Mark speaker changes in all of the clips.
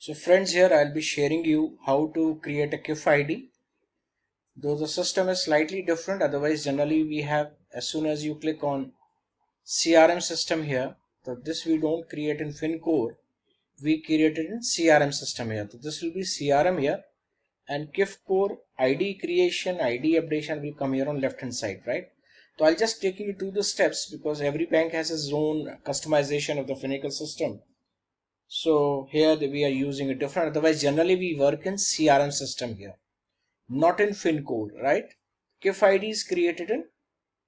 Speaker 1: So friends, here I'll be sharing you how to create a KIF ID. Though the system is slightly different, otherwise generally we have, as soon as you click on CRM system here, so this we don't create in FinCore, we create it in CRM system here. So this will be CRM here, and KIF core ID creation, ID updation will come here on left hand side, right? So I'll just take you through the steps because every bank has its own customization of the Finacle system. So here we are using a different, otherwise generally we work in CRM system here, not in FinCode, right? KIF ID is created in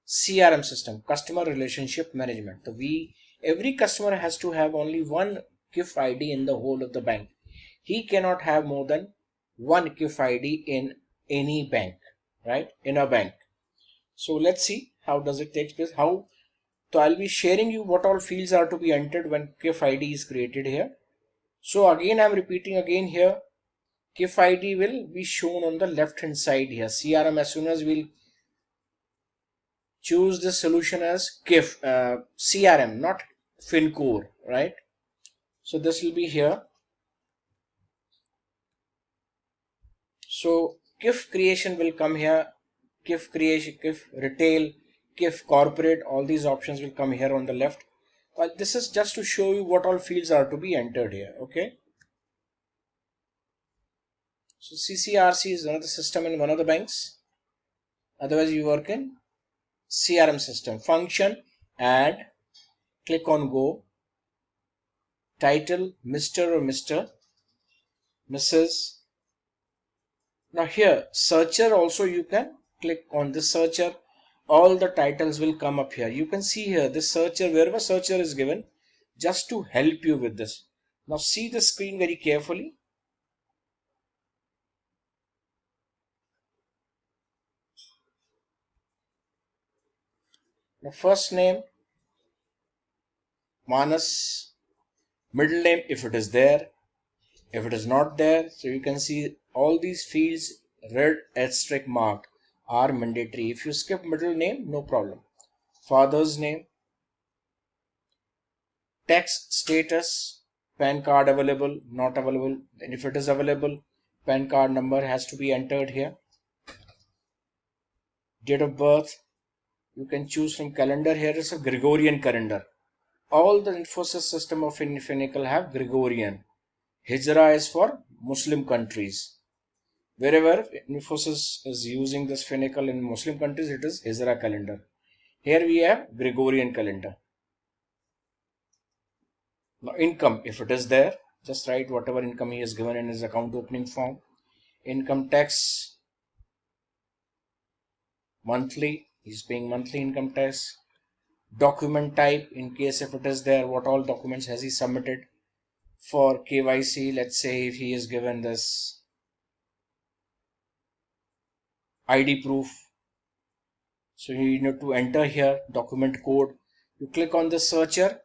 Speaker 1: CRM system, customer relationship management. So every customer has to have only one KIF ID in the whole of the bank. He cannot have more than one KIF ID in any bank, right? In a bank. So let's see how does it take place. So I'll be sharing you what all fields are to be entered when KIF ID is created here. So again, I'm repeating again here, KIF ID will be shown on the left hand side here. CRM, as soon as we'll choose the solution as KIF, CRM, not FinCore, right? So this will be here. So KIF creation will come here. KIF creation, KIF retail, KIF corporate, all these options will come here on the left. But this is just to show you what all fields are to be entered here, okay? So CCRC is another system in one of the banks. Otherwise you work in CRM system. Function, add, click on go, title, Mr. or Mr., Mrs. Now here, searcher also you can click on the searcher. All the titles will come up here. You can see here this searcher, wherever searcher is given, just to help you with this. Now see the screen very carefully. Now first name, Manas, middle name if it is there, if it is not there. So you can see all these fields red asterisk marked are mandatory. If you skip middle name, no problem. Father's name, tax status, PAN card available, not available. And if it is available, PAN card number has to be entered here. Date of birth, you can choose from calendar. Here is a Gregorian calendar. All the Infosys system of Finacle have Gregorian. Hijra is for Muslim countries. Wherever Infosys is using this Finacle in Muslim countries, it is Hijra calendar. Here we have Gregorian calendar. Now income, if it is there, just write whatever income he has given in his account opening form. Income tax, monthly, he's paying monthly income tax. Document type, in case if it is there, what all documents has he submitted for KYC. Let's say if he is given this ID proof, so you need to enter here document code. You click on the searcher,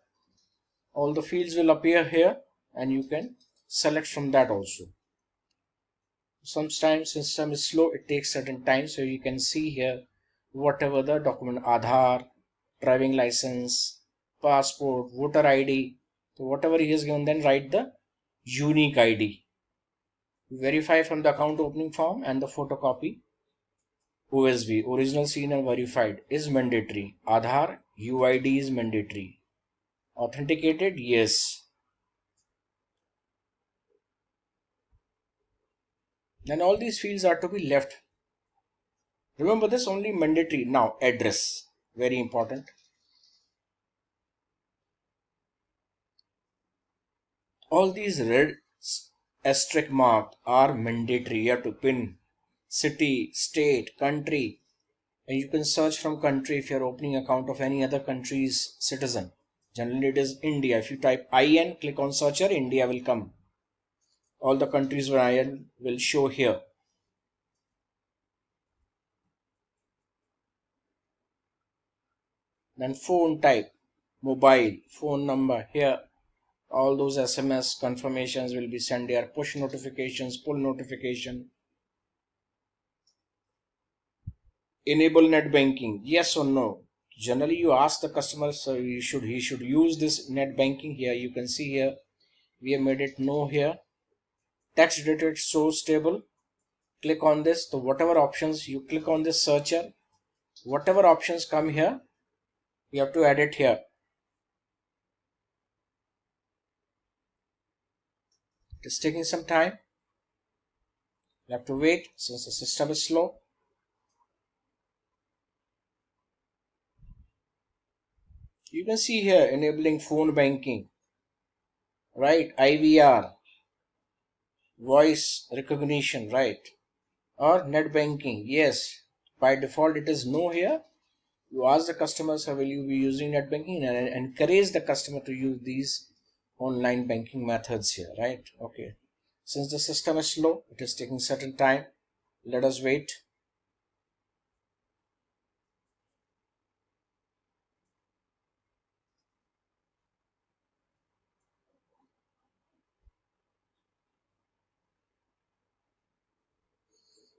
Speaker 1: all the fields will appear here and you can select from that also. Sometimes system is slow, it takes certain time. So you can see here whatever the document, Aadhaar, driving license, passport, voter ID. So whatever he has given, then write the unique ID. Verify from the account opening form and the photocopy. OSV, original seen and verified, is mandatory. Aadhaar, UID is mandatory. Authenticated, yes. Then all these fields are to be left. Remember this, only mandatory. Now address, very important. All these red asterisk marked are mandatory. You have to pin city, state, country, and you can search from country if you're opening account of any other country's citizen. Generally it is India. If you type IN, click on searcher, India will come. All the countries where IN will show here. Then phone type, mobile, phone number here. All those SMS confirmations will be sent here. Push notifications, pull notification. Enable net banking, yes or no. Generally you ask the customer, so he should use this net banking. Here you can see here we have made it no here. text edited source table. Click on this. So whatever options you click on this searcher, whatever options come here, you have to edit here. It is taking some time. You have to wait since the system is slow. You can see here enabling phone banking, right? IVR, voice recognition, right? Or net banking. Yes, by default it is no here. You ask the customers will you be using net banking and encourage the customer to use these online banking methods here, right? Okay. Since the system is slow, it is taking certain time. Let us wait.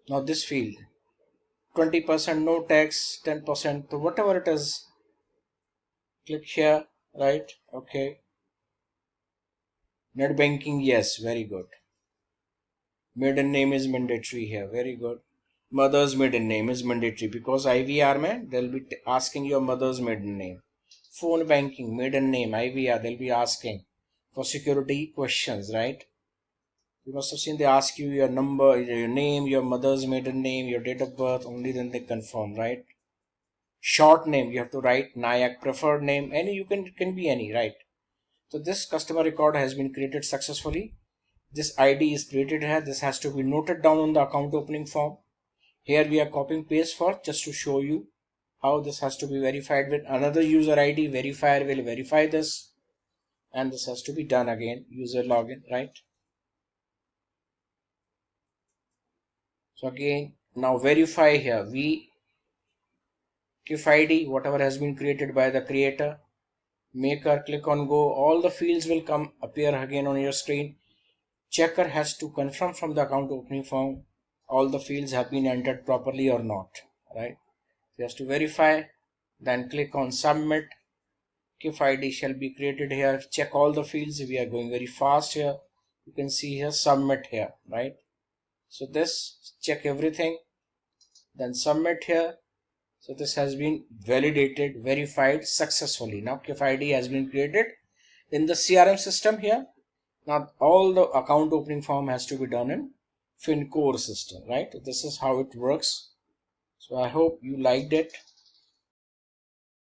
Speaker 1: Now this field, 20% no tax, 10%, so whatever it is, click here, right? Okay. Net banking, yes, very good. Maiden name is mandatory here, very good. Mother's maiden name is mandatory because IVR mein they'll be asking your mother's maiden name. Phone banking, maiden name, IVR, they'll be asking for security questions, right? You must have seen they ask you your number, your name, your mother's maiden name, your date of birth, only then they confirm, right? Short name, you have to write Nayak, preferred name, any you can be any, right? So this customer record has been created successfully. This ID is created here. This has to be noted down on the account opening form. Here we are copying paste for just to show you how this has to be verified with another user ID. Verifier will verify this, and this has to be done again. User login, right? So again, now verify here. KIF ID, whatever has been created by the creator, maker, click on go. All the fields will come appear again on your screen. Checker has to confirm from the account opening form all the fields have been entered properly or not, right? He has to verify, then click on submit. KIF ID shall be created here. Check all the fields. We are going very fast here. You can see here submit here, right? So this check everything, then submit here. So this has been validated, verified successfully. Now KIF ID has been created in the CRM system here. Now all the account opening form has to be done in FinCore system, right? This is how it works. So I hope you liked it.